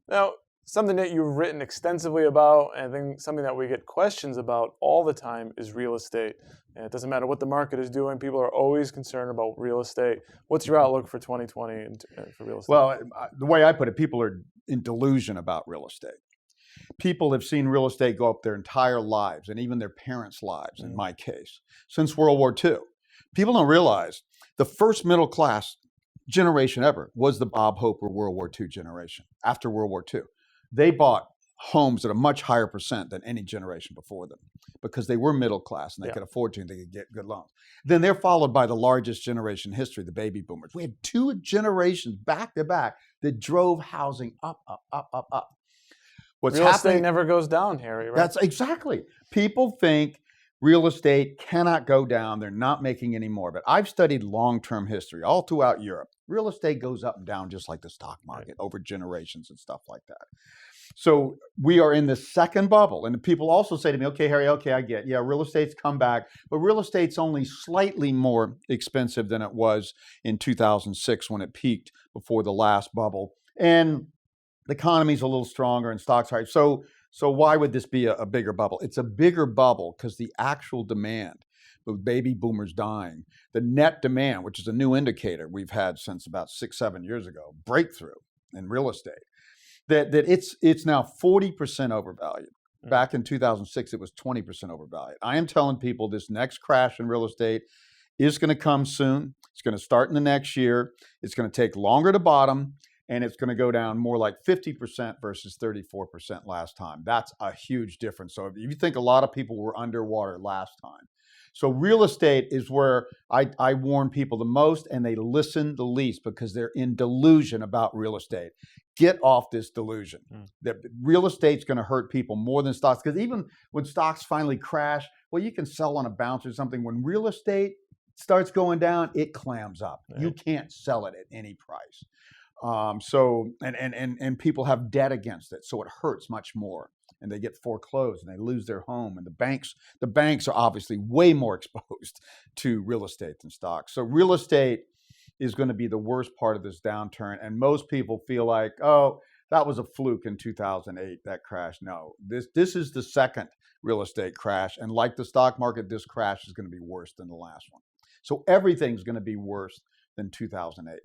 Now, something that you've written extensively about, and I think something that we get questions about all the time is real estate. And it doesn't matter what the market is doing, people are always concerned about real estate. What's your outlook for 2020 for real estate? Well, the way I put it, people are in delusion about real estate. People have seen real estate go up their entire lives, and even their parents' lives, in my case, since World War II. People don't realize the first middle class generation ever was the Bob Hope or World War II generation after World War II. They bought homes at a much higher percent than any generation before them because they were middle class and they could afford to and they could get good loans. Then they're followed by the largest generation in history, the baby boomers. We had two generations back to back that drove housing up, up, up, up, up. What's real happening estate never goes down, Harry, right? That's exactly. People think real estate cannot go down. They're not making any more. But I've studied long-term history all throughout Europe. Real estate goes up and down just like the stock market over generations and stuff like that. So we are in the second bubble. And people also say to me, okay, Harry, okay, I get, yeah, real estate's come back, but real estate's only slightly more expensive than it was in 2006 when it peaked before the last bubble. And the economy's a little stronger and stocks higher. So why would this be a bigger bubble? It's a bigger bubble because the actual demand, with baby boomers dying, the net demand, which is a new indicator we've had since about 6-7 years ago, breakthrough in real estate, that it's now 40% overvalued. Back in 2006, it was 20% overvalued. I am telling people this next crash in real estate is going to come soon. It's going to start in the next year. It's going to take longer to bottom. And it's going to go down more like 50% versus 34% last time. That's a huge difference. So if you think a lot of people were underwater last time. So real estate is where I warn people the most, and they listen the least because they're in delusion about real estate. Get off this delusion. That real estate's going to hurt people more than stocks. Because even when stocks finally crash, well, you can sell on a bounce or something. When real estate starts going down, it clams up. Right. You can't sell it at any price. And people have debt against it, so it hurts much more, and they get foreclosed and they lose their home. And the banks are obviously way more exposed to real estate than stocks. So real estate is going to be the worst part of this downturn. And most people feel like, oh, that was a fluke in 2008, that crash. No, this is the second real estate crash, and like the stock market, this crash is going to be worse than the last one. So everything's going to be worse than 2008.